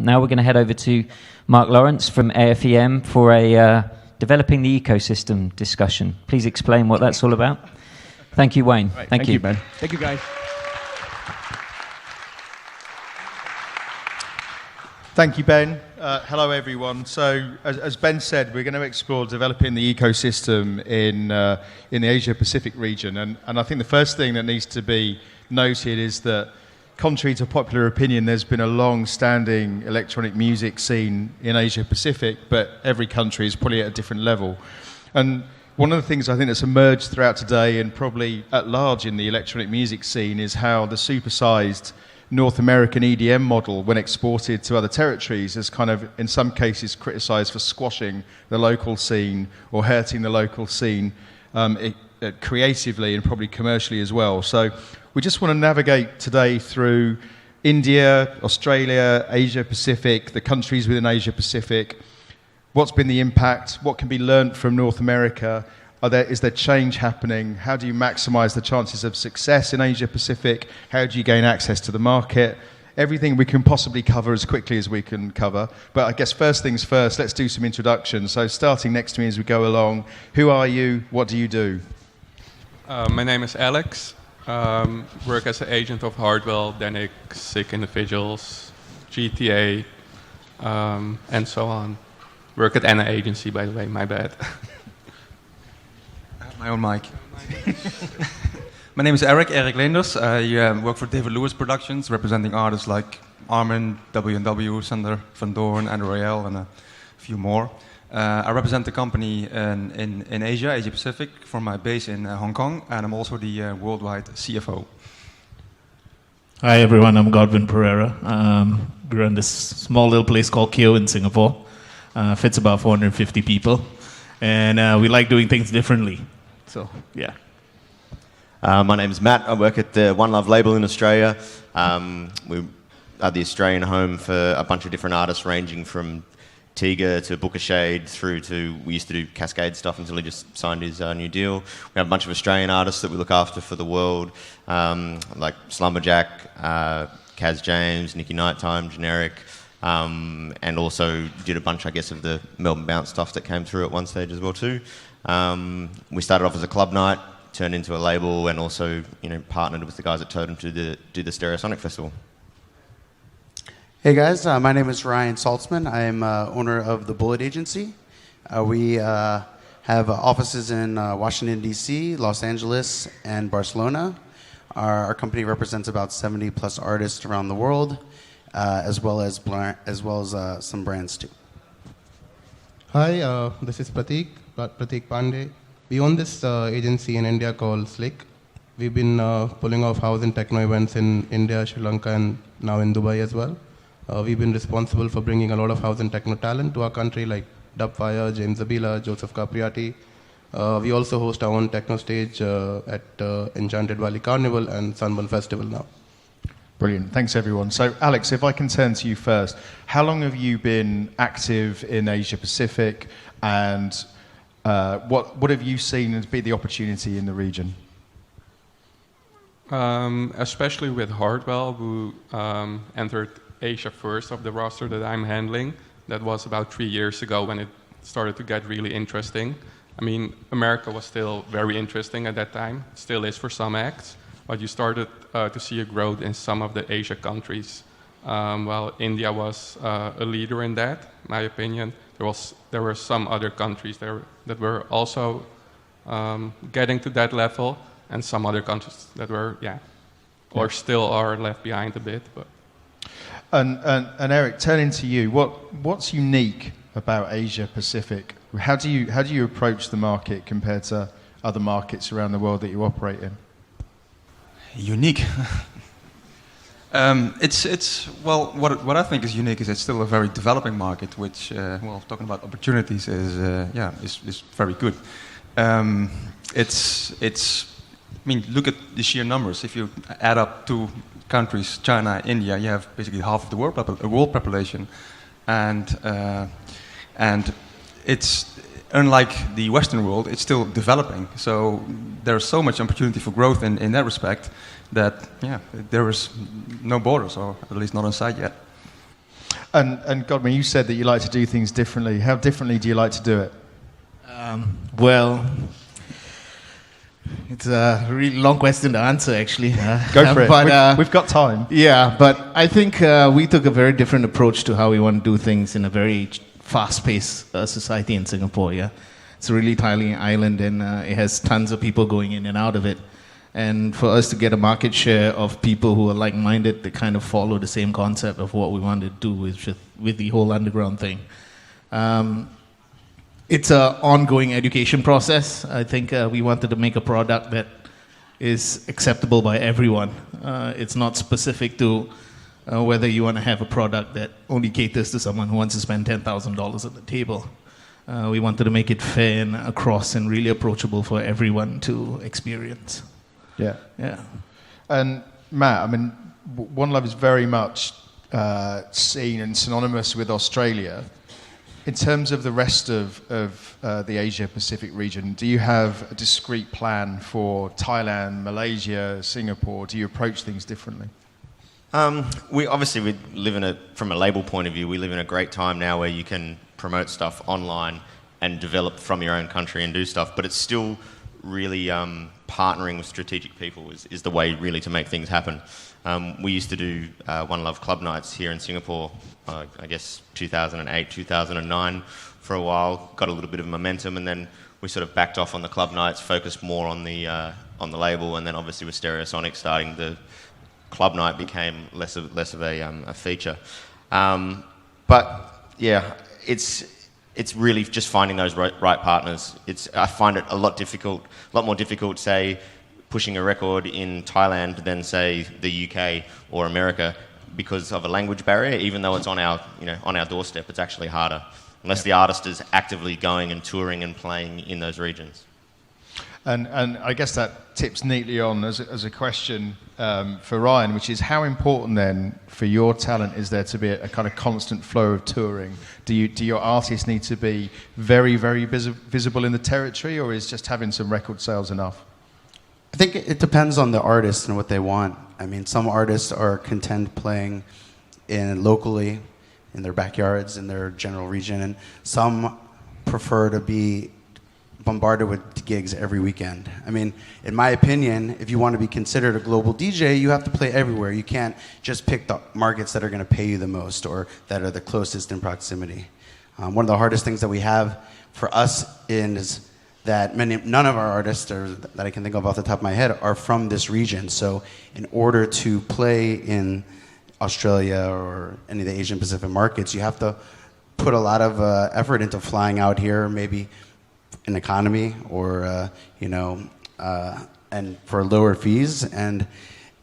Now we're going to head over to Mark Lawrence from AFEM for a developing the ecosystem discussion. Please explain what that's all about. Thank you, Wayne. Right, thank you, Ben. Thank you, guys. Thank you, Ben. Hello, everyone. So, as Ben said, we're going to explore developing the ecosystem in the Asia-Pacific region. And I think the first thing that needs to be noted is that, contrary to popular opinion, there's been a long-standing electronic music scene in Asia-Pacific, but every country is probably at a different level. And one of the things I think that's emerged throughout today and probably at large in the electronic music scene is how the supersized North American EDM model, when exported to other territories, is kind of, in some cases, criticised for squashing the local scene or hurting the local scene creatively and probably commercially as well. So we just want to navigate today through India, Australia, Asia-Pacific, the countries within Asia-Pacific. What's been the impact? What can be learnt from North America? Is there change happening? How do you maximise the chances of success in Asia-Pacific? How do you gain access to the market? Everything we can possibly cover as quickly as we can cover. But I guess first things first, let's do some introductions. So starting next to me as we go along, who are you? What do you do? My name is Aleks. Work as an agent of Hardwell, Danik, Sick Individuals, GTA, and so on. Work at Anna Agency, by the way, my bad. My own mic. My name is Erik Leenders. I work for David Lewis Productions, representing artists like Armin, W&W, Sander Van Doorn, Andrew Royale, and a few more. I represent the company in Asia, Asia Pacific, from my base in Hong Kong, and I'm also the worldwide CFO. Hi everyone, I'm Godwin Pereira. We run this small little place called Kyo in Singapore. Fits about 450 people, and we like doing things differently. So, yeah. My name's Matt. I work at the One Love label in Australia. We are the Australian home for a bunch of different artists, ranging from Tiga to Booker Shade through to, we used to do Cascade stuff until he just signed his new deal. We have a bunch of Australian artists that we look after for the world, like Slumberjack, Kaz James, Nicky Nighttime, Generic, and also did a bunch, I guess, of the Melbourne Bounce stuff that came through at one stage as well too. We started off as a club night, turned into a label, and also, partnered with the guys at Totem to do the Stereosonic Festival. Hey guys, my name is Ryan Saltzman. I am owner of the Bullitt agency. We have offices in Washington, D.C., Los Angeles, and Barcelona. Our company represents about 70 plus artists around the world, as well as some brands too. Hi, this is Prateek Pandey. We own this agency in India called Slick. We've been pulling off house and techno events in India, Sri Lanka, and now in Dubai as well. We've been responsible for bringing a lot of house and techno talent to our country, like Dubfire, James Zabila, Joseph Capriati. We also host our own techno stage at Enchanted Valley Carnival and Sunburn Festival now. Brilliant. Thanks, everyone. So, Aleks, if I can turn to you first, how long have you been active in Asia-Pacific, and what have you seen as be the opportunity in the region? Especially with Hardwell, who entered Asia first of the roster that I'm handling. That was about 3 years ago when it started to get really interesting. I mean, America was still very interesting at that time, still is for some acts, but you started to see a growth in some of the Asia countries. While India was a leader in that, in my opinion, there were some other countries there that were also getting to that level, and some other countries that were, or still are left behind a bit. But. And Erik, turning to you, what's unique about Asia Pacific? How do you approach the market compared to other markets around the world that you operate in? Unique. What I think is unique is it's still a very developing market, which, talking about opportunities is very good. Look at the sheer numbers. If you add up two countries, China, India, you have basically half of the world population, and it's unlike the Western world, it's still developing. So there's so much opportunity for growth in that respect that there is no borders, or at least not in sight yet. And Godwin, you said that you like to do things differently. How differently do you like to do it? Well, it's a really long question to answer, actually. Go for it. But, we've got time. Yeah, but I think we took a very different approach to how we want to do things in a very fast-paced society in Singapore, yeah. It's a really tiny island, and it has tons of people going in and out of it. And for us to get a market share of people who are like-minded that kind of follow the same concept of what we want to do with the whole underground thing. It's an ongoing education process. I think we wanted to make a product that is acceptable by everyone. It's not specific to whether you want to have a product that only caters to someone who wants to spend $10,000 at the table. We wanted to make it fair and across and really approachable for everyone to experience. Yeah. Yeah. And Matt, I mean, Onelove is very much seen and synonymous with Australia. In terms of the rest of the Asia-Pacific region, do you have a discrete plan for Thailand, Malaysia, Singapore? Do you approach things differently? We live from a label point of view, we live in a great time now where you can promote stuff online and develop from your own country and do stuff, but it's still really partnering with strategic people is the way really to make things happen. We used to do Onelove club nights here in Singapore, I guess 2008, 2009 for a while, got a little bit of momentum, and then we sort of backed off on the club nights, focused more on the label, and then obviously with Stereosonic starting, the club night became less of a feature. But yeah, it's really just finding those right partners. I find it a lot more difficult, say, pushing a record in Thailand than, say, the UK or America because of a language barrier. Even though it's on our doorstep, it's actually harder unless the artist is actively going and touring and playing in those regions. And I guess that tips neatly on as a question for Ryan, which is how important then for your talent is there to be a kind of constant flow of touring? Do your artists need to be very, very visible in the territory, or is just having some record sales enough? I think it depends on the artist and what they want. I mean, some artists are content playing locally in their backyards, in their general region, and some prefer to be bombarded with gigs every weekend. I mean, in my opinion, if you want to be considered a global DJ, you have to play everywhere. You can't just pick the markets that are going to pay you the most or that are the closest in proximity. One of the hardest things that we have for us is that none of our artists that I can think of off the top of my head are from this region. So in order to play in Australia or any of the Asian Pacific markets, you have to put a lot of effort into flying out here, maybe an economy or and for lower fees and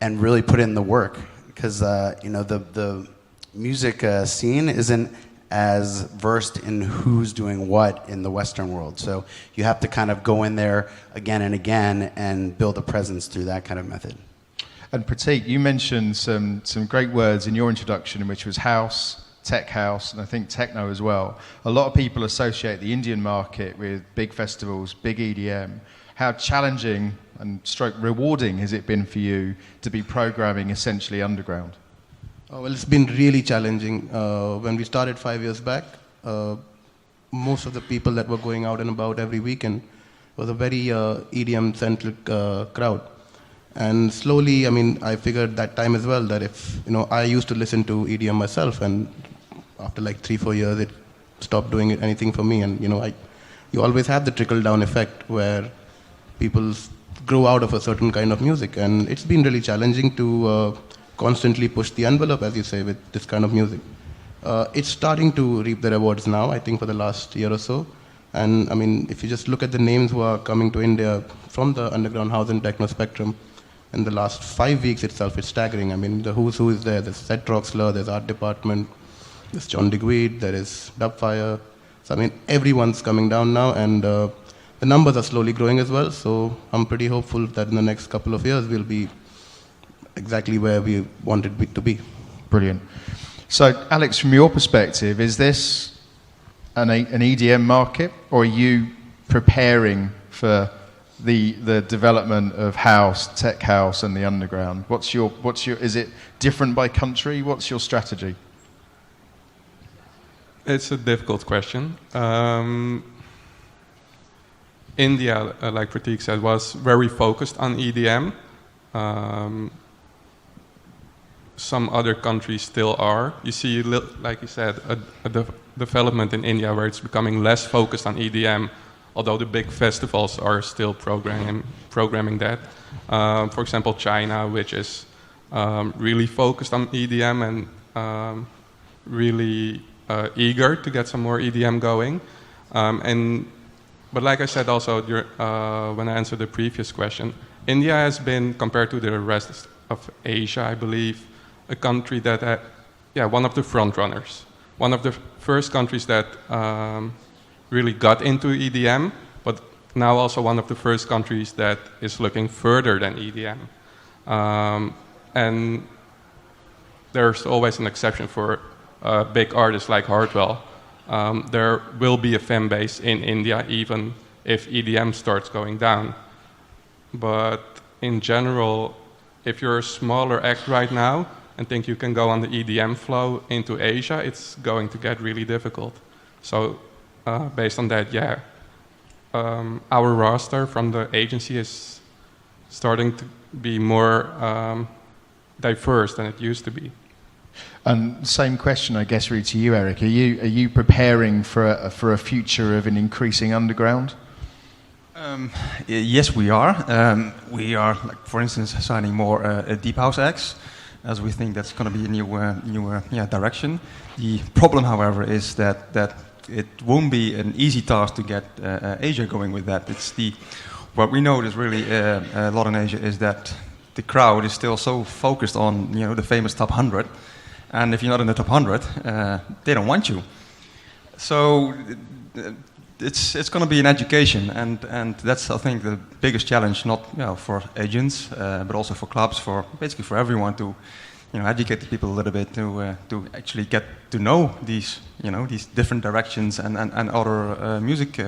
really put in the work because the music scene isn't as versed in who's doing what in the Western world, so you have to kind of go in there again and again and build a presence through that kind of method. And Prateek, you mentioned some great words in your introduction, which was house, tech house, and I think techno as well. A lot of people associate the Indian market with big festivals, big EDM. How challenging and rewarding has it been for you to be programming essentially underground? Well, it's been really challenging. When we started 5 years back, most of the people that were going out and about every weekend was a very EDM-centric crowd. And slowly, I mean, I figured that time as well that if, I used to listen to EDM myself, and after like 3-4 years, it stopped doing anything for me. And, you always have the trickle-down effect where people grow out of a certain kind of music. And it's been really challenging to constantly push the envelope, as you say, with this kind of music. It's starting to reap the rewards now, I think, for the last year or so. And, I mean, if you just look at the names who are coming to India from the underground house and techno spectrum, in the last 5 weeks itself, it's staggering. I mean, the who's who is there. There's Seth Troxler, there's Art Department, there's John Digweed, there is Dubfire. So, I mean, everyone's coming down now, and the numbers are slowly growing as well. So I'm pretty hopeful that in the next couple of years, we'll be exactly where we wanted it to be. Brilliant. So, Aleks, from your perspective, is this an EDM market, or are you preparing for the development of house, tech house, and the underground? Is it different by country? What's your strategy? It's a difficult question. India, like Prateek said, was very focused on EDM. Some other countries still are. You see, like you said, a development in India where it's becoming less focused on EDM, although the big festivals are still programming that. For example, China, which is really focused on EDM and really eager to get some more EDM going. But like I said also when I answered the previous question, India has been, compared to the rest of Asia, I believe, a country that, one of the front runners. One of the first countries that really got into EDM, but now also one of the first countries that is looking further than EDM. And there's always an exception for big artists like Hardwell. There will be a fan base in India even if EDM starts going down. But in general, if you're a smaller act right now and think you can go on the EDM flow into Asia, it's going to get really difficult. So based on that, our roster from the agency is starting to be more diverse than it used to be. And same question, I guess, really to you, Erik. Are you preparing for a future of an increasing underground? Yes, we are. We are, like, for instance, signing more deep house acts, as we think that's going to be a new direction. The problem, however, is that it won't be an easy task to get Asia going with that. What we know is really a lot in Asia is that the crowd is still so focused on the famous top 100. And if you're not in the top 100, they don't want you. So it's going to be an education, and that's, I think, the biggest challenge, not for agents, but also for clubs, for basically for everyone to educate the people a little bit to actually get to know these these different directions and other music.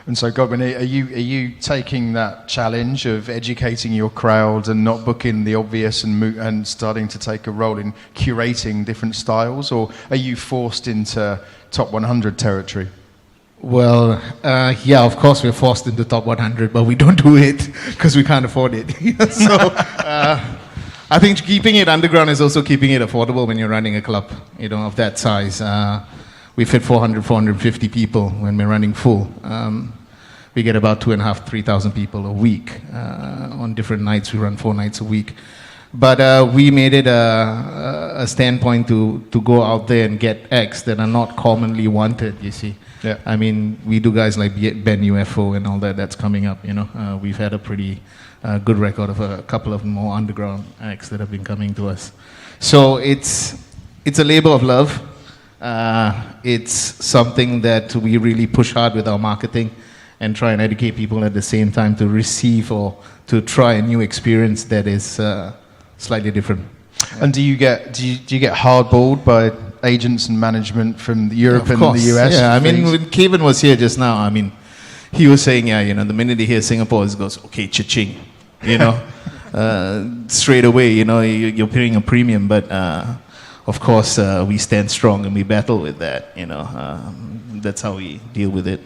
And so, Godwin, are you taking that challenge of educating your crowd and not booking the obvious and starting to take a role in curating different styles, or are you forced into top 100 territory? Well, of course we're forced into top 100, but we don't do it because we can't afford it. So I think keeping it underground is also keeping it affordable when you're running a club, of that size. We fit 400, 450 people when we're running full. We get about 2,500, 3,000 people a week. On different nights, we run 4 nights a week. But we made it a standpoint to go out there and get acts that are not commonly wanted, you see. Yeah. I mean, we do guys like Ben UFO and all that's coming up, We've had a pretty good record of a couple of more underground acts that have been coming to us. So it's a labor of love. It's something that we really push hard with our marketing and try and educate people at the same time to receive or to try a new experience that is slightly different. And do you get hardballed by agents and management from Europe and the US? Yeah, I mean, when Kevin was here just now, I mean, he was saying, the minute he hears Singapore, he goes, okay, cha-ching, straight away, you're paying a premium, but of course, we stand strong and we battle with that. That's how we deal with it.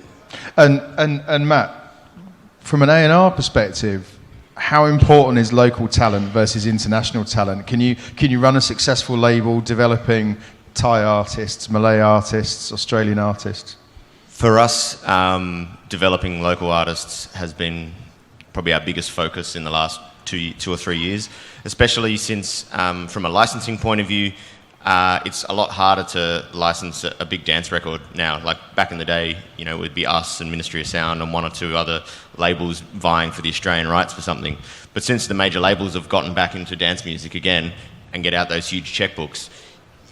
And Matt, from an A&R perspective, how important is local talent versus international talent? Can you run a successful label developing Thai artists, Malay artists, Australian artists? For us, developing local artists has been probably our biggest focus in the last 2 or 3 years, especially since, from a licensing point of view, it's a lot harder to license a big dance record now. Like back in the day, it would be us and Ministry of Sound and 1 or 2 other labels vying for the Australian rights for something. But since the major labels have gotten back into dance music again and get out those huge checkbooks,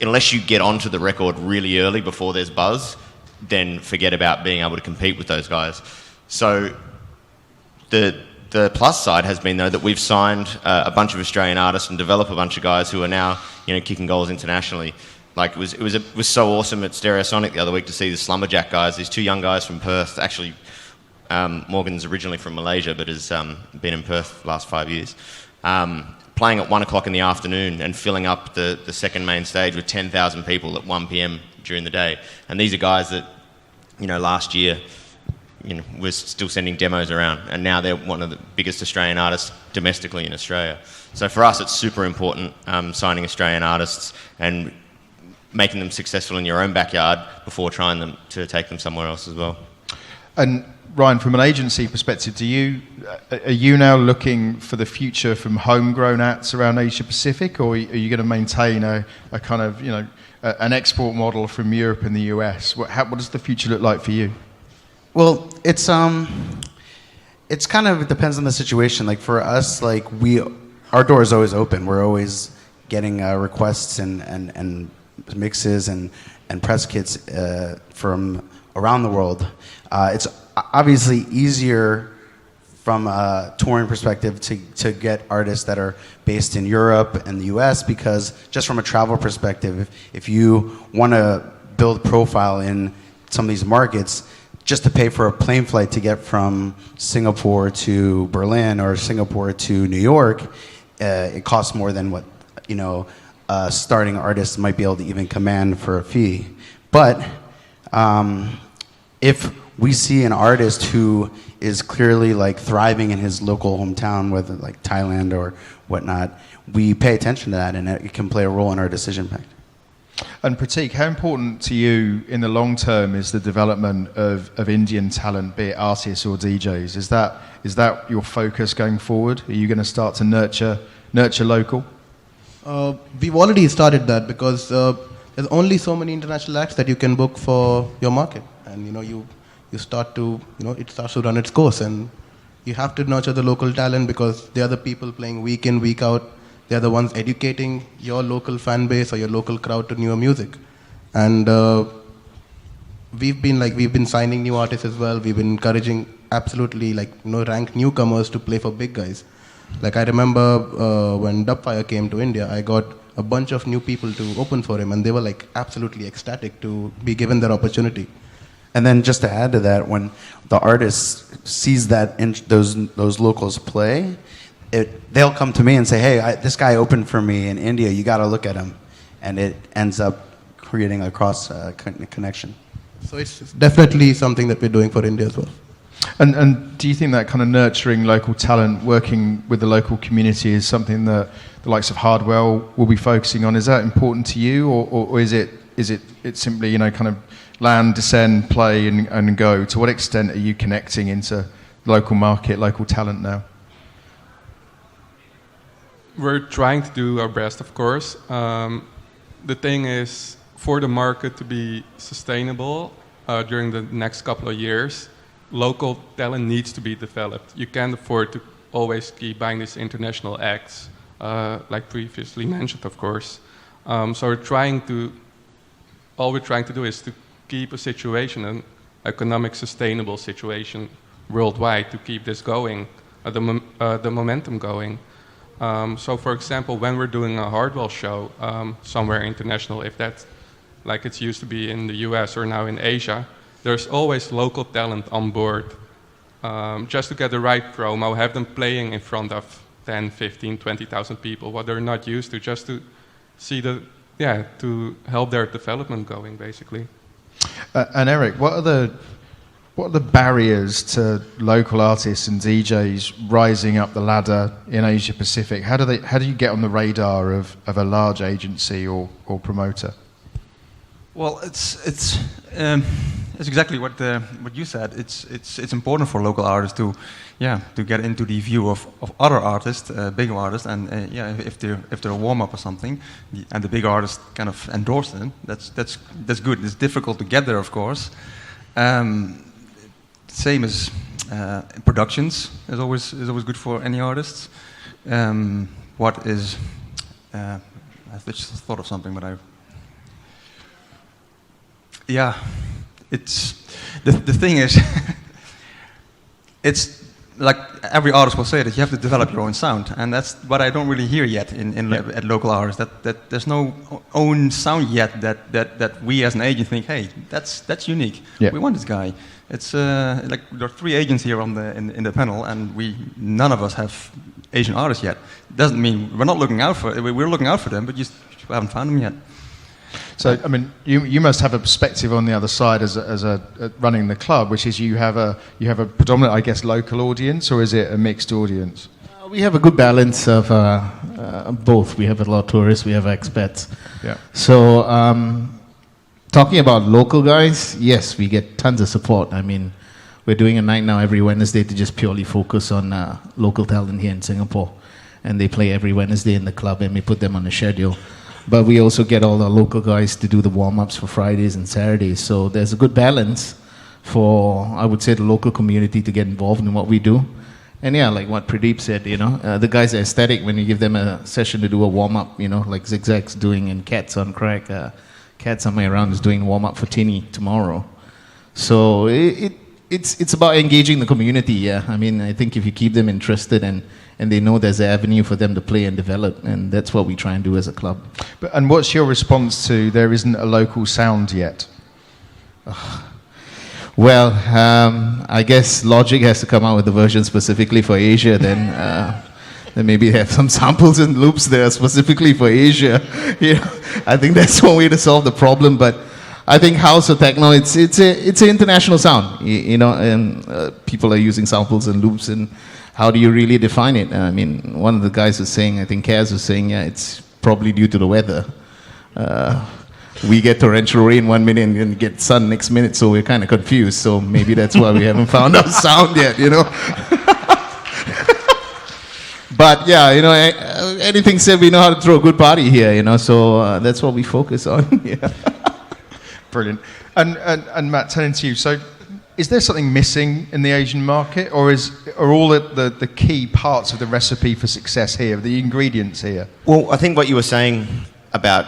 unless you get onto the record really early before there's buzz, then forget about being able to compete with those guys. So the plus side has been, though, that we've signed a bunch of Australian artists and developed a bunch of guys who are now, kicking goals internationally. Like it was so awesome at Stereosonic the other week to see the Slumberjack guys, these 2 young guys from Perth. Actually, Morgan's originally from Malaysia, but has been in Perth the last 5 years. playing at 1 o'clock in the afternoon and filling up the second main stage with 10,000 people at 1 p.m. during the day. And these are guys that, last year, we're still sending demos around, and now they're one of the biggest Australian artists domestically in Australia. So for us, it's super important signing Australian artists and making them successful in your own backyard before trying them to take them somewhere else as well. And Ryan, from an agency perspective, are you now looking for the future from homegrown acts around Asia Pacific, or are you going to maintain a kind of an export model from Europe and the US? What does the future look like for you? Well, it's kind of, it depends on the situation. Like for us, our door is always open. We're always getting requests and mixes and press kits from around the world. It's obviously easier from a touring perspective to get artists that are based in Europe and the US, because just from a travel perspective, if you want to build profile in some of these markets, just to pay for a plane flight to get from Singapore to Berlin or Singapore to New York, it costs more than what a starting artist might be able to even command for a fee. But if we see an artist who is clearly thriving in his local hometown, whether Thailand or whatnot, we pay attention to that, and it can play a role in our decision making. And Prateek, how important to you in the long term is the development of Indian talent, be it artists or DJs? Is that your focus going forward? Are you going to start to nurture local? We've already started that, because there's only so many international acts that you can book for your market, and you start to it starts to run its course, and you have to nurture the local talent, because they are the people playing week in, week out. They are the ones educating your local fan base or your local crowd to newer music. And we've been signing new artists as well. We've been encouraging absolutely ranked newcomers to play for big guys. I remember when Dubfire came to India, I got a bunch of new people to open for him, and they were absolutely ecstatic to be given that opportunity. And then just to add to that, when the artist sees that those locals play, they'll come to me and say, hey, this guy opened for me in India, you got to look at him. And it ends up creating a cross connection. So it's definitely something that we're doing for India as well. And do you think that kind of nurturing local talent, working with the local community, is something that the likes of Hardwell will be focusing on? Is that important to you, or is it simply kind of land, descend, play and go? To what extent are you connecting into local market, local talent now? We're trying to do our best, of course. The thing is, for the market to be sustainable during the next couple of years, local talent needs to be developed. You can't afford to always keep buying these international acts, like previously mentioned, of course. So all we're trying to do is to keep a situation, an economic sustainable situation worldwide, to keep this going, the momentum going. So, for example, when we're doing a Hardwell show somewhere international, if that's like it's used to be in the US or now in Asia, there's always local talent on board, just to get the right promo, have them playing in front of 10, 15, 20,000 people, what they're not used to, just to see to help their development going, basically. And Erik, what are the barriers to local artists and DJs rising up the ladder in Asia Pacific? How do you get on the radar of a large agency or promoter? Well, it's exactly what you said. It's important for local artists to get into the view of other artists, bigger artists, and if they're a warm up or something, and the big artists kind of endorse them. That's good. It's difficult to get there, of course. Same as productions is always good for any artists. What is I just thought of something, but it's the thing is it's like every artist will say that you have to develop your own sound, and that's what I don't really hear yet at local artists. That there's no own sound yet that we as an agent think, hey, that's unique. Yeah. We want this guy. It's like there are 3 agents here in the panel, and none of us have Asian artists yet. Doesn't mean we're not looking out for. We're looking out for them, but just haven't found them yet. So, I mean, you must have a perspective on the other side as running the club, which is you have a predominant, I guess, local audience, or is it a mixed audience? We have a good balance of both. We have a lot of tourists, we have expats. Yeah. So, talking about local guys, yes, we get tons of support. I mean, we're doing a night now every Wednesday to just purely focus on local talent here in Singapore. And they play every Wednesday in the club, and we put them on the schedule. But we also get all our local guys to do the warm-ups for Fridays and Saturdays. So there's a good balance for, I would say, the local community to get involved in what we do. And yeah, like what Pradeep said, the guys are ecstatic when you give them a session to do a warm-up, like Zigzag's doing and Cats on Crack. Cat somewhere around is doing warm-up for Tinny tomorrow. So it's about engaging the community, yeah. I mean, I think if you keep them interested and they know there's an avenue for them to play and develop, and that's what we try and do as a club. And what's your response to there isn't a local sound yet? Well, I guess Logic has to come out with a version specifically for Asia, then maybe have some samples and loops there specifically for Asia. I think that's one way to solve the problem, but I think house or techno, it's an international sound, and people are using samples and loops, and how do you really define it? I mean, one of the guys was saying, I think Kaz was saying, yeah, it's probably due to the weather. We get torrential rain 1 minute and get sun next minute, so we're kind of confused. So maybe that's why we haven't found our sound yet, But yeah, anything said, we know how to throw a good party here, so that's what we focus on. Yeah. Brilliant. And Matt, turning to you, so is there something missing in the Asian market, or are all the key parts of the recipe for success here, the ingredients here? Well, I think what you were saying about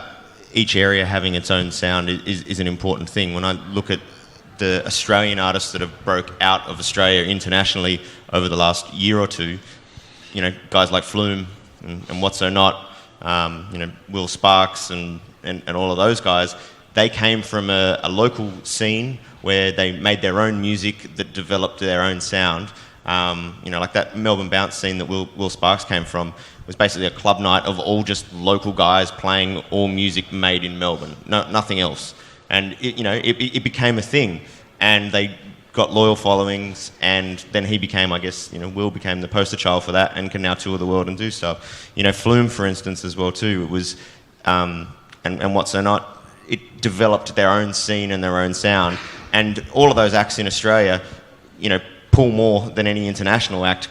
each area having its own sound is an important thing. When I look at the Australian artists that have broke out of Australia internationally over the last year or two, guys like Flume and What So Not, Will Sparks and all of those guys, they came from a local scene where they made their own music that developed their own sound. Like that Melbourne bounce scene that Will Sparks came from was basically a club night of all just local guys playing all music made in Melbourne, nothing else. And it became a thing, and they got loyal followings, and then he became, I guess, Will became the poster child for that and can now tour the world and do stuff. Flume, for instance, as well too. It was, and What So Not, it developed their own scene and their own sound. And all of those acts in Australia, pull more than any international act,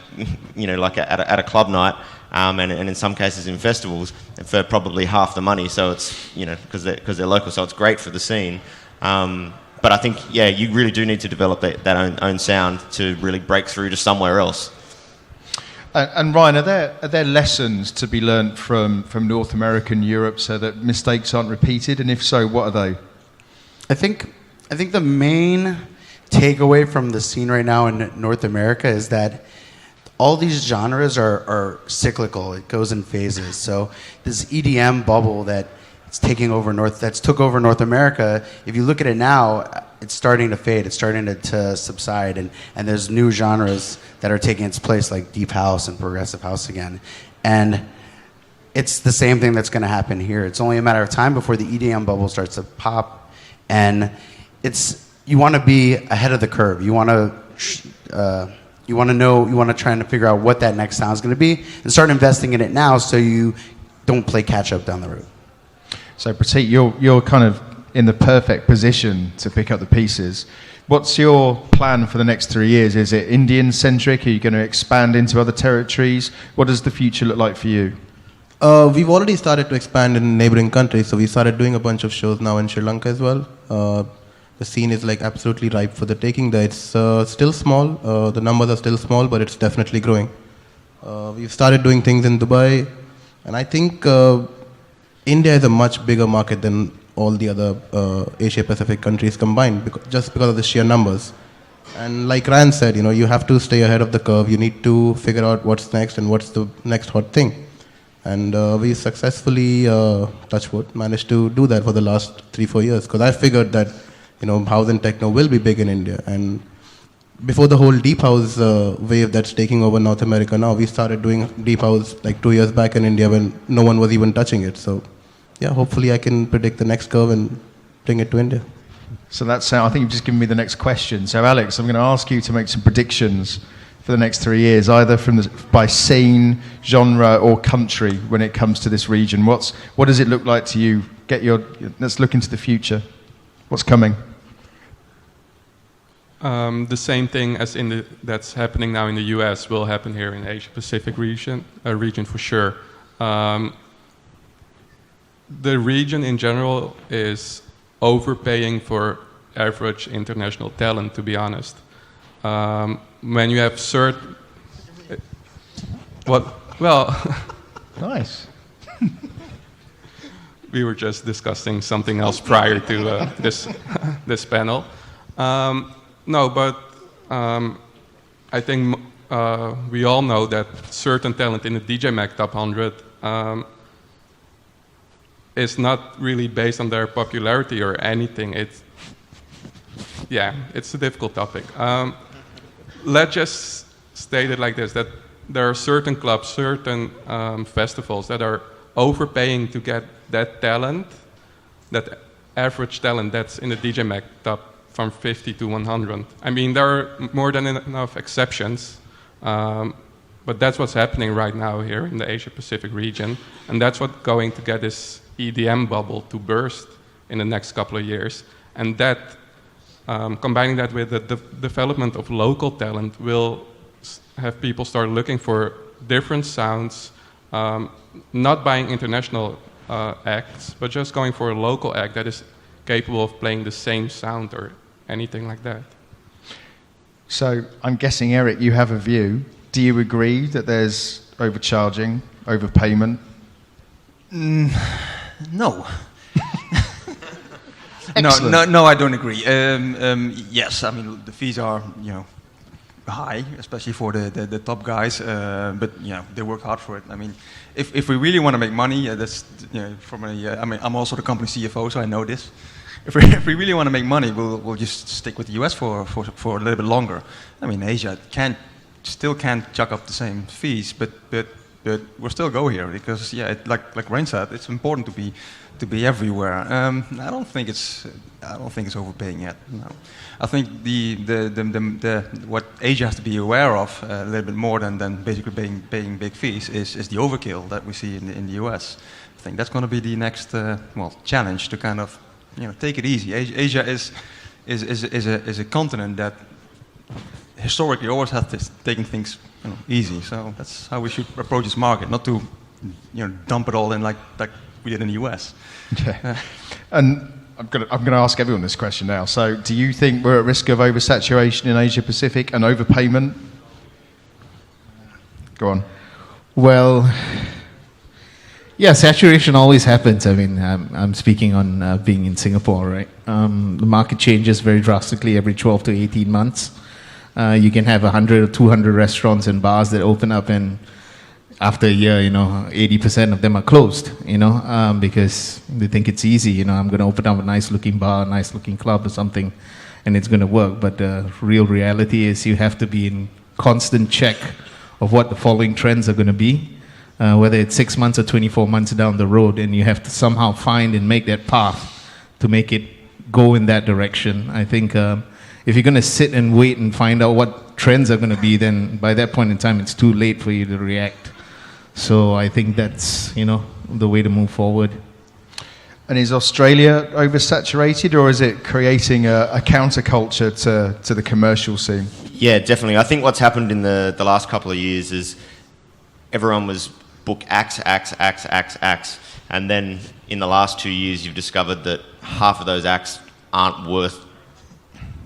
like at a club night, and in some cases in festivals, for probably half the money. So it's, because they're local, so it's great for the scene. But I think, yeah, you really do need to develop that own sound to really break through to somewhere else. And Ryan, are there lessons to be learnt from North America and Europe so that mistakes aren't repeated? And if so, what are they? I think the main takeaway from the scene right now in North America is that all these genres are cyclical. It goes in phases. So this EDM bubble that's took over North America, if you look at it now, it's starting to fade. It's starting to subside, and there's new genres that are taking its place, like deep house and progressive house again. And it's the same thing that's going to happen here. It's only a matter of time before the EDM bubble starts to pop, and you want to be ahead of the curve. You want to try and figure out what that next sound is going to be, and start investing in it now so you don't play catch up down the road. So Prateek, you're kind of in the perfect position to pick up the pieces. What's your plan for the next 3 years? Is it Indian-centric? Are you going to expand into other territories? What does the future look like for you? We've already started to expand in neighboring countries, so we started doing a bunch of shows now in Sri Lanka as well. The scene is absolutely ripe for the taking there. It's still small, the numbers are still small, but it's definitely growing. We've started doing things in Dubai, and I think India is a much bigger market than all the other Asia-Pacific countries combined, just because of the sheer numbers. And like Ryan said, you have to stay ahead of the curve. You need to figure out what's next and what's the next hot thing. And we successfully, touch wood, managed to do that for the last 3-4 years. Because I figured that, house and techno will be big in India. And before the whole deep house wave that's taking over North America now, we started doing deep house like 2 years back in India when no one was even touching it. So, yeah, hopefully I can predict the next curve and bring it to India. So that's, I think you've just given me the next question. So Aleks, I'm going to ask you to make some predictions for the next 3 years, either by scene, genre, or country when it comes to this region. What does it look like to you? Let's look into the future. What's coming? The same thing as that's happening now in the US will happen here in the Asia Pacific region for sure. The region in general is overpaying for average international talent, to be honest. When you have certain... Well... Nice. We were just discussing something else prior to this panel. No, but I think we all know that certain talent in the DJ Mag Top 100 is not really based on their popularity or anything. It's a difficult topic. Let's just state it like this, that there are certain clubs, certain festivals that are overpaying to get that talent, that average talent that's in the DJ Mag Top from 50 to 100. I mean, there are more than enough exceptions, but that's what's happening right now here in the Asia Pacific region, and that's what's going to get this EDM bubble to burst in the next couple of years. And that, combining that with the development of local talent, will have people start looking for different sounds, not buying international acts, but just going for a local act that is capable of playing the same sound or anything like that. So I'm guessing, Erik, you have a view. Do you agree that there's overcharging, overpayment? No. No, I don't agree. Yes, I mean the fees are high, especially for the top guys. But they work hard for it. I mean, if we really want to make money, that's from a. I mean, I'm also the company CFO, so I know this. If we really want to make money, we'll just stick with the US for a little bit longer. I mean, Asia still can't chuck up the same fees, but we'll still go here because like Rain said, it's important to be everywhere. I don't think it's overpaying yet. No. I think the what Asia has to be aware of a little bit more than basically paying big fees is the overkill that we see in the US. I think that's going to be the next challenge to kind of take it easy. Asia is a continent that historically always has taken things easy. So that's how we should approach this market, not to dump it all in like we did in the US. Okay. And I'm going to ask everyone this question now. So do you think we're at risk of oversaturation in Asia Pacific and overpayment? Go on. Well, yeah, saturation always happens. I mean, I'm speaking on being in Singapore, right? The market changes very drastically every 12 to 18 months. You can have 100 or 200 restaurants and bars that open up, and after a year, 80% of them are closed, because they think it's easy. I'm going to open up a nice-looking bar, a nice-looking club or something, and it's going to work. But the real reality is you have to be in constant check of what the following trends are going to be, whether it's 6 months or 24 months down the road, and you have to somehow find and make that path to make it go in that direction. I think if you're going to sit and wait and find out what trends are going to be, then by that point in time, it's too late for you to react. So I think that's, the way to move forward. And is Australia oversaturated, or is it creating a counterculture to the commercial scene? Yeah, definitely. I think what's happened in the last couple of years is everyone was book acts, and then in the last 2 years you've discovered that half of those acts aren't worth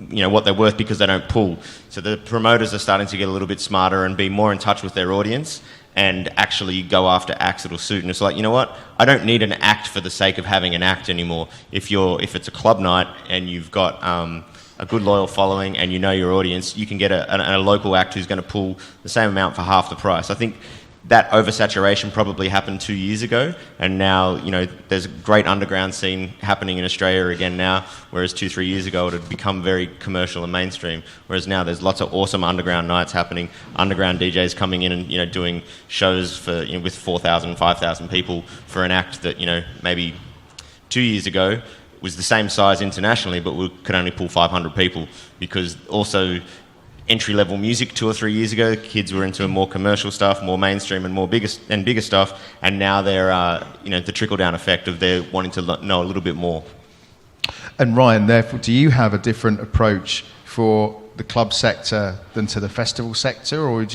what they're worth because they don't pull. So the promoters are starting to get a little bit smarter and be more in touch with their audience and actually go after acts that'll suit. And it's like, you know what? I don't need an act for the sake of having an act anymore. If it's a club night and you've got a good loyal following and you know your audience, you can get a local act who's going to pull the same amount for half the price. I think that oversaturation probably happened 2 years ago, and now, you know, there's a great underground scene happening in Australia again now, whereas 2-3 years ago it had become very commercial and mainstream, whereas now there's lots of awesome underground nights happening, underground DJs coming in and, you know, doing shows for, you know, with 4,000, 5,000 people for an act that, you know, maybe 2 years ago was the same size internationally, but we could only pull 500 people, because also entry-level music 2 or 3 years ago, kids were into more commercial stuff, more mainstream and bigger stuff, and now they're, you know, the trickle-down effect of they're wanting to know a little bit more. And Ryan, therefore, do you have a different approach for the club sector than to the festival sector, or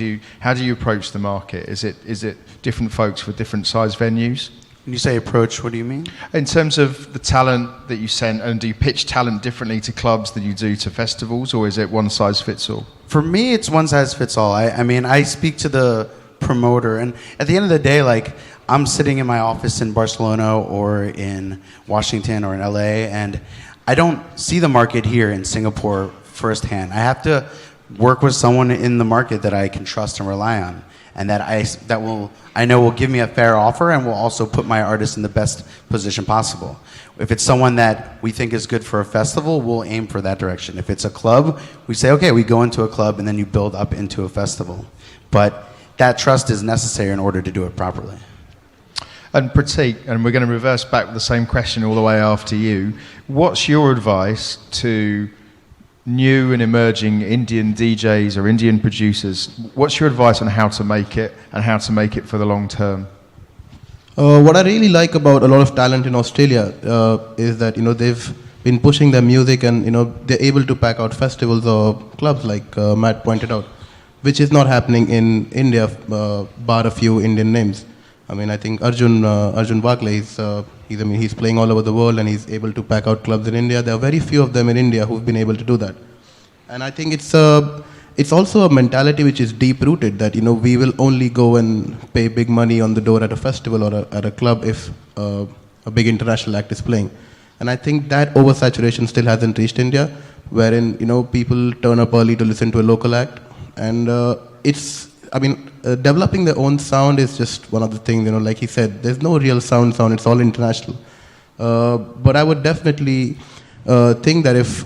how do you approach the market? Is it different folks for different size venues? When you say approach, what do you mean? In terms of the talent that you send, and do you pitch talent differently to clubs than you do to festivals, or is it one size fits all? For me, it's one size fits all. I mean, I speak to the promoter, and at the end of the day, like, I'm sitting in my office in Barcelona or in Washington or in LA, and I don't see the market here in Singapore firsthand. I have to work with someone in the market that I can trust and rely on, and that I know will give me a fair offer and will also put my artist in the best position possible. If it's someone that we think is good for a festival, we'll aim for that direction. If it's a club, we say, okay, we go into a club and then you build up into a festival. But that trust is necessary in order to do it properly. And Prateek, and we're going to reverse back with the same question all the way after you. What's your advice to new and emerging Indian DJs or Indian producers? What's your advice on how to make it and how to make it for the long term? What I really like about a lot of talent in Australia is that, you know, they've been pushing their music, and, you know, they're able to pack out festivals or clubs, like Matt pointed out, which is not happening in India, bar a few Indian names. I mean, I think Arjun Wagle, he's playing all over the world, and he's able to pack out clubs in India. There are very few of them in India who've been able to do that. And I think it's also a mentality which is deep-rooted, that, you know, we will only go and pay big money on the door at a festival or at a club if a big international act is playing. And I think that oversaturation still hasn't reached India, wherein, you know, people turn up early to listen to a local act. And developing their own sound is just one of the things, you know, like he said, there's no real sound, it's all international. But I would definitely think that if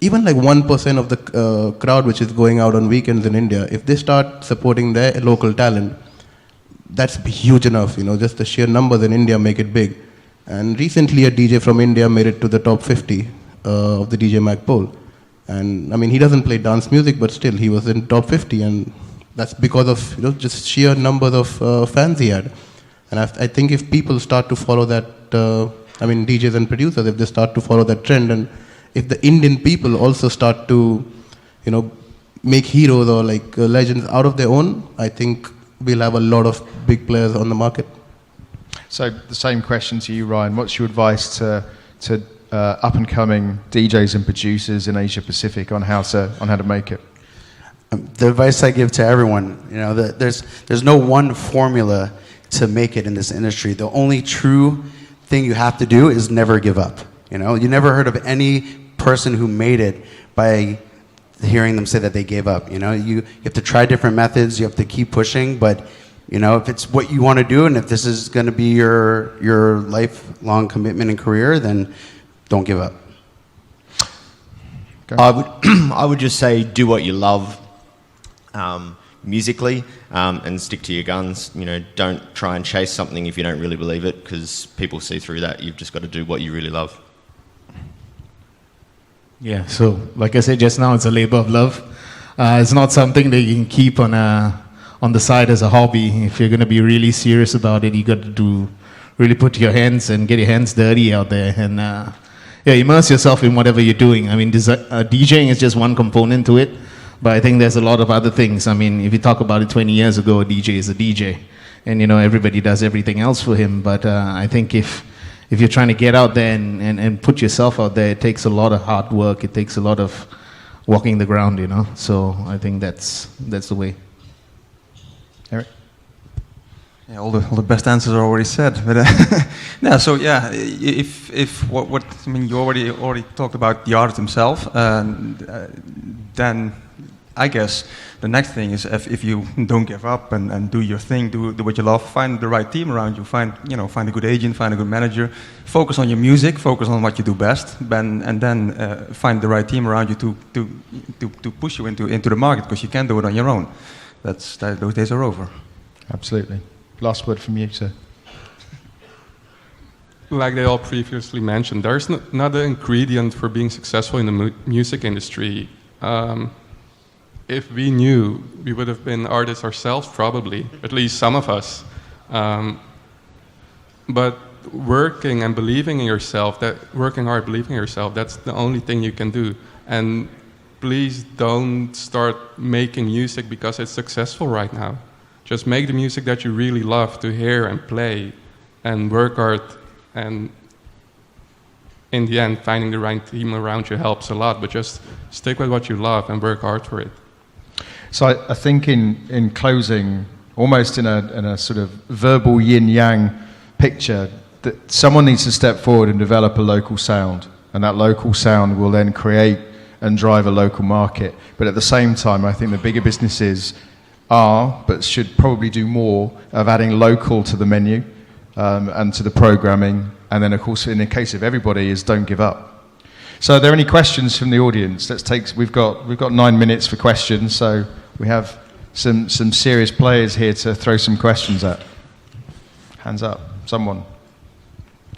even like 1% of the crowd which is going out on weekends in India, if they start supporting their local talent, that's huge enough, you know, just the sheer numbers in India make it big. And recently a DJ from India made it to the top 50 of the DJ Mag poll. And I mean, he doesn't play dance music, but still he was in top 50, and that's because of, you know, just sheer numbers of fans he had. And I think if people start to follow that, DJs and producers, if they start to follow that trend, and if the Indian people also start to, you know, make heroes or like legends out of their own, I think we'll have a lot of big players on the market. So the same question to you, Ryan. What's your advice to up-and-coming DJs and producers in Asia Pacific on how to make it? The advice I give to everyone, you know, there's no one formula to make it in this industry. The only true thing you have to do is never give up. You know, you never heard of any person who made it by hearing them say that they gave up. You know, you have to try different methods. You have to keep pushing. But, you know, if it's what you want to do, and if this is going to be your lifelong commitment and career, then don't give up. I would just say do what you love. Musically, and stick to your guns. You know, don't try and chase something if you don't really believe it, because people see through that. You've just got to do what you really love. Yeah, so like I said just now, it's a labor of love. It's not something that you can keep on the side as a hobby. If you're going to be really serious about it, you got to really put your hands and get your hands dirty out there, and immerse yourself in whatever you're doing. I mean, DJing is just one component to it. But I think there's a lot of other things. I mean, if you talk about it 20 years ago, a DJ is a DJ. And, you know, everybody does everything else for him. But I think if you're trying to get out there and put yourself out there, it takes a lot of hard work. It takes a lot of walking the ground, you know. So I think that's the way. Erik? Yeah, all the best answers are already said. But you already talked about the artist himself. Then I guess the next thing is if you don't give up and do your thing, do what you love, find the right team around you, find a good agent, find a good manager, focus on your music, focus on what you do best, and then find the right team around you to push you into the market, because you can't do it on your own. Those days are over. Absolutely. Last word from you, sir. Like they all previously mentioned, there's not an ingredient for being successful in the music industry. If we knew, we would have been artists ourselves, probably, at least some of us. But working and believing in yourself, working hard, believing in yourself, that's the only thing you can do. And please don't start making music because it's successful right now. Just make the music that you really love to hear and play, and work hard. And in the end, finding the right team around you helps a lot, but just stick with what you love and work hard for it. So I think in closing, almost in a sort of verbal yin-yang picture, that someone needs to step forward and develop a local sound, and that local sound will then create and drive a local market. But at the same time, I think the bigger businesses but should probably do more of adding local to the menu, and to the programming, and then of course in the case of everybody is don't give up. So are there any questions from the audience? We've got 9 minutes for questions, so we have some serious players here to throw some questions at. Hands up, someone.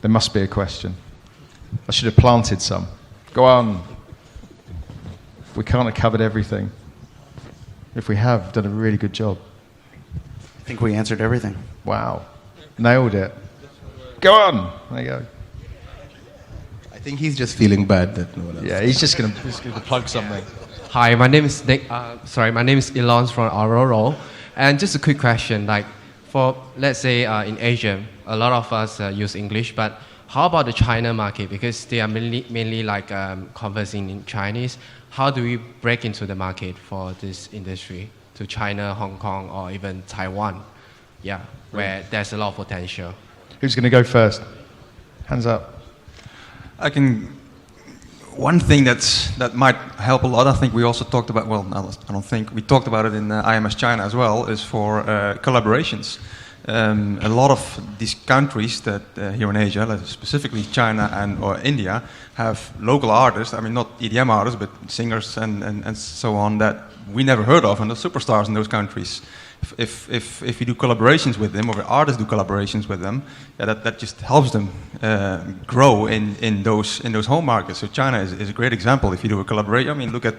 There must be a question. I should have planted some. Go on. We can't have covered everything. If we have, done a really good job. I think we answered everything. Wow. Nailed it. Go on. There you go. I think he's just feeling bad that no one else. Yeah, he's just going to plug something. Hi, my name is Nick. My name is Elon from Aurora. And just a quick question, like for, let's say in Asia, a lot of us use English, but how about the China market? Because they are mainly like conversing in Chinese. How do we break into the market for this industry to China, Hong Kong, or even Taiwan? Yeah, where there's a lot of potential. Who's going to go first? Hands up. One thing that might help a lot, I think we also talked about, I don't think, we talked about it in IMS China as well, is for collaborations. A lot of these countries that here in Asia, like specifically China or India, have local artists, I mean not EDM artists, but singers and so on that we never heard of, and the superstars in those countries. If you do collaborations with them, or artists do collaborations with them, that just helps them grow in those home markets. So China is a great example. If you do a collaboration, I mean, look at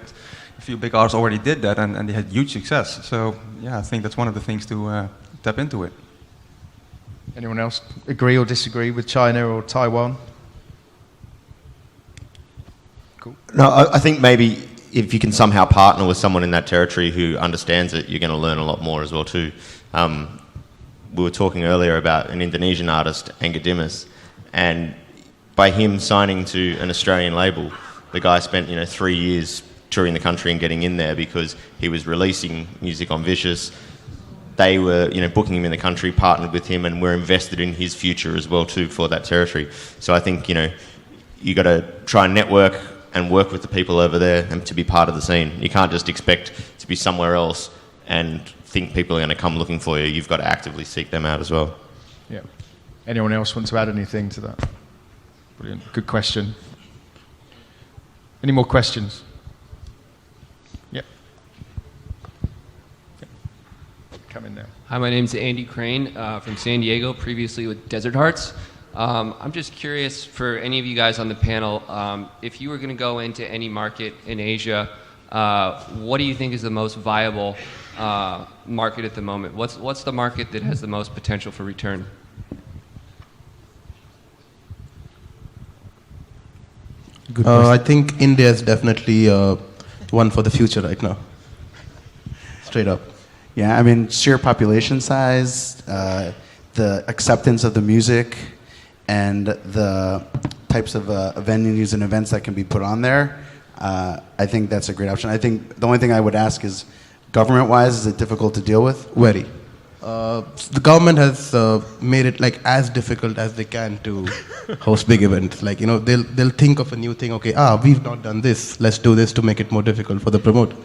a few big artists already did that, and they had huge success. So yeah, I think that's one of the things to tap into it. Anyone else agree or disagree with China or Taiwan? Cool. No, I think maybe if you can somehow partner with someone in that territory who understands it, you're going to learn a lot more as well too. We were talking earlier about an Indonesian artist, Angga Dimas, and by him signing to an Australian label, the guy spent 3 years touring the country and getting in there because he was releasing music on Vicious. They were booking him in the country, partnered with him, and were invested in his future as well too for that territory. So I think you got to try and network and work with the people over there and to be part of the scene. You can't just expect to be somewhere else and think people are going to come looking for you. You've got to actively seek them out as well. Yeah. Anyone else want to add anything to that? Brilliant. Good question. Any more questions? Yep. Come in now. Hi, my name is Andy Crane from San Diego, previously with Desert Hearts. I'm just curious for any of you guys on the panel, if you were going to go into any market in Asia, what do you think is the most viable market at the moment? What's the market that has the most potential for return? I think India is definitely one for the future right now. Straight up. Yeah, I mean, sheer population size, the acceptance of the music, and the types of venues and events that can be put on there, I think that's a great option. I think the only thing I would ask is, government-wise, is it difficult to deal with? Very. The government has made it like as difficult as they can to host big events. Like, they'll think of a new thing. Okay, we've not done this. Let's do this to make it more difficult for the promoter.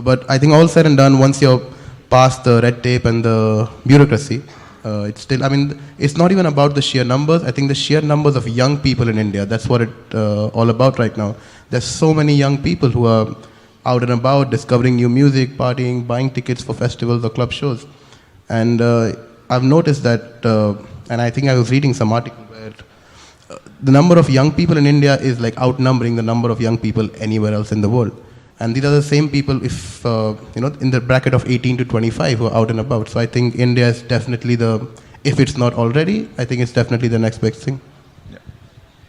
But I think all said and done, once you're past the red tape and the bureaucracy, it's still, I mean, it's not even about the sheer numbers. I think the sheer numbers of young people in India, that's what it's all about right now. There's so many young people who are out and about, discovering new music, partying, buying tickets for festivals or club shows. And I've noticed that, and I think I was reading some article where the number of young people in India is like outnumbering the number of young people anywhere else in the world. And these are the same people, if in the bracket of 18 to 25 who are out and about. So I think India is definitely if it's not already, I think it's definitely the next big thing. Yeah.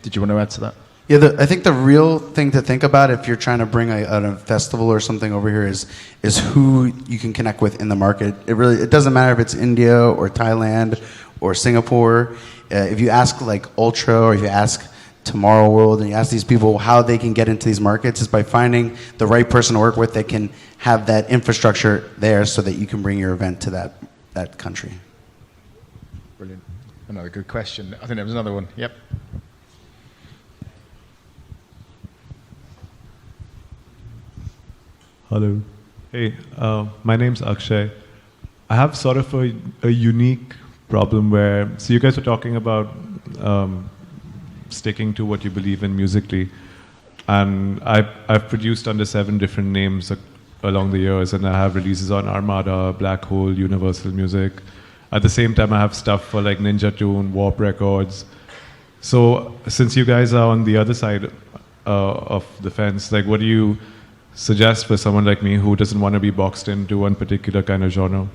Did you want to add to that? Yeah, I think the real thing to think about if you're trying to bring a festival or something over here is who you can connect with in the market. It doesn't matter if it's India or Thailand or Singapore. If you ask like Ultra or if you ask Tomorrow World and you ask these people how they can get into these markets, is by finding the right person to work with that can have that infrastructure there so that you can bring your event to that country. Brilliant. Another good question. I think there was another one. Yep. Hello. Hey, my name's Akshay. I have sort of a unique problem where, so you guys were talking about sticking to what you believe in musically, and I've produced under 7 different names along the years, and I have releases on Armada, Black Hole, Universal Music. At the same time, I have stuff for like Ninja Tune, Warp Records. So since you guys are on the other side of the fence, like what do you suggest for someone like me who doesn't want to be boxed into one particular kind of genre?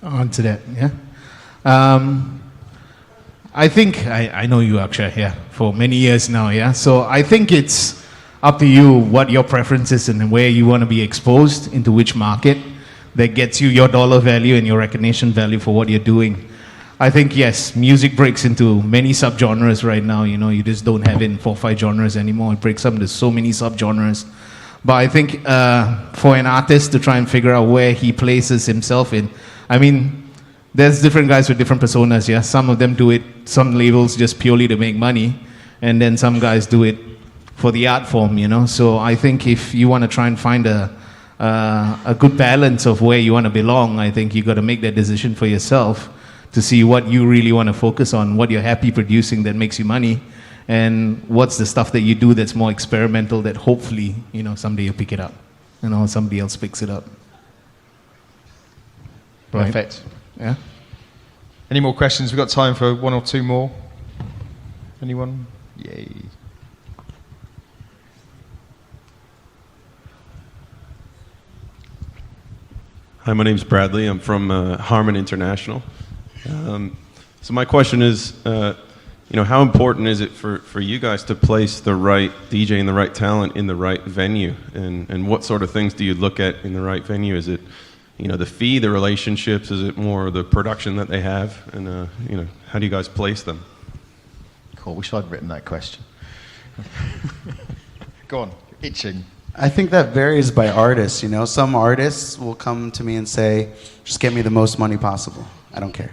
On to that, yeah. I think I know you, Akshay, yeah, for many years now, yeah. So I think it's up to you what your preference is and where you want to be exposed into which market that gets you your dollar value and your recognition value for what you're doing. I think, yes, music breaks into many subgenres right now. You just don't have it in 4 or 5 genres anymore. It breaks up into so many subgenres. But I think for an artist to try and figure out where he places himself in, I mean, there's different guys with different personas, yeah? Some of them do it, some labels just purely to make money, and then some guys do it for the art form, So I think if you want to try and find a good balance of where you want to belong, I think you got to make that decision for yourself to see what you really want to focus on, what you're happy producing that makes you money, and what's the stuff that you do that's more experimental that hopefully, someday you'll pick it up, somebody else picks it up. Right. Perfect. Yeah. Any more questions? We've got time for 1 or 2 more. Anyone? Yay. Hi, my name's Bradley. I'm from Harman International. So my question is, how important is it for you guys to place the right DJ and the right talent in the right venue? And what sort of things do you look at in the right venue? Is it the fee, the relationships? Is it more the production that they have? And, how do you guys place them? Cool. Wish I'd written that question. Go on. Itching. I think that varies by artists. Some artists will come to me and say, just get me the most money possible. I don't care.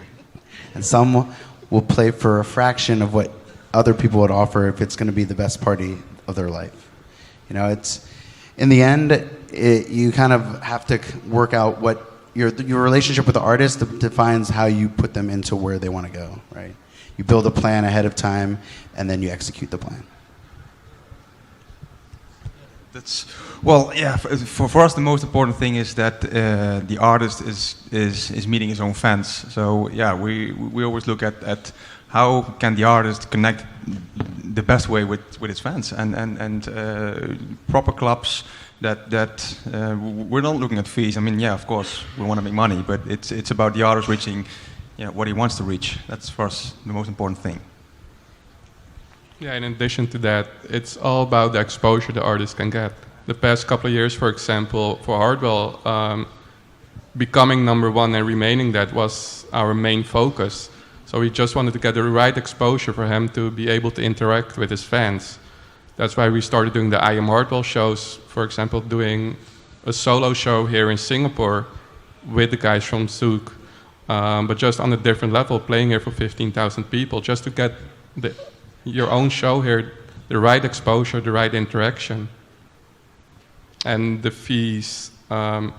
And some will play for a fraction of what other people would offer if it's going to be the best party of their life. It's in the end, you kind of have to work out what your relationship with the artist defines how you put them into where they want to go, right? You build a plan ahead of time, and then you execute the plan. For us the most important thing is that the artist is meeting his own fans. So yeah, we always look at how can the artist connect the best way with his fans, and proper clubs that we're not looking at fees. I mean, yeah, of course we want to make money, but it's about the artist reaching what he wants to reach. That's for us the most important thing. Yeah, in addition to that, it's all about the exposure the artist can get. The past couple of years, for example, for Hardwell, becoming #1 and remaining that was our main focus. So we just wanted to get the right exposure for him to be able to interact with his fans. That's why we started doing the I Am Hardwell shows, for example, doing a solo show here in Singapore with the guys from Zouk, but just on a different level, playing here for 15,000 people, just to get your own show here, the right exposure, the right interaction. and the fees, for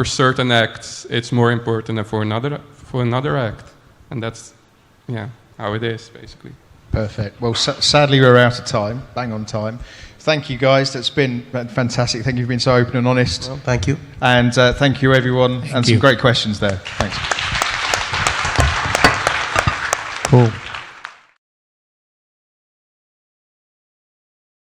certain acts it's more important than for another act, and that's how it is basically. Perfect. Well, sadly we're out of time. Bang on time. Thank you guys. That's been fantastic. Thank you for being so open and honest. Well, thank you. And thank you everyone. Thank and you. some great questions there. Thanks. Cool.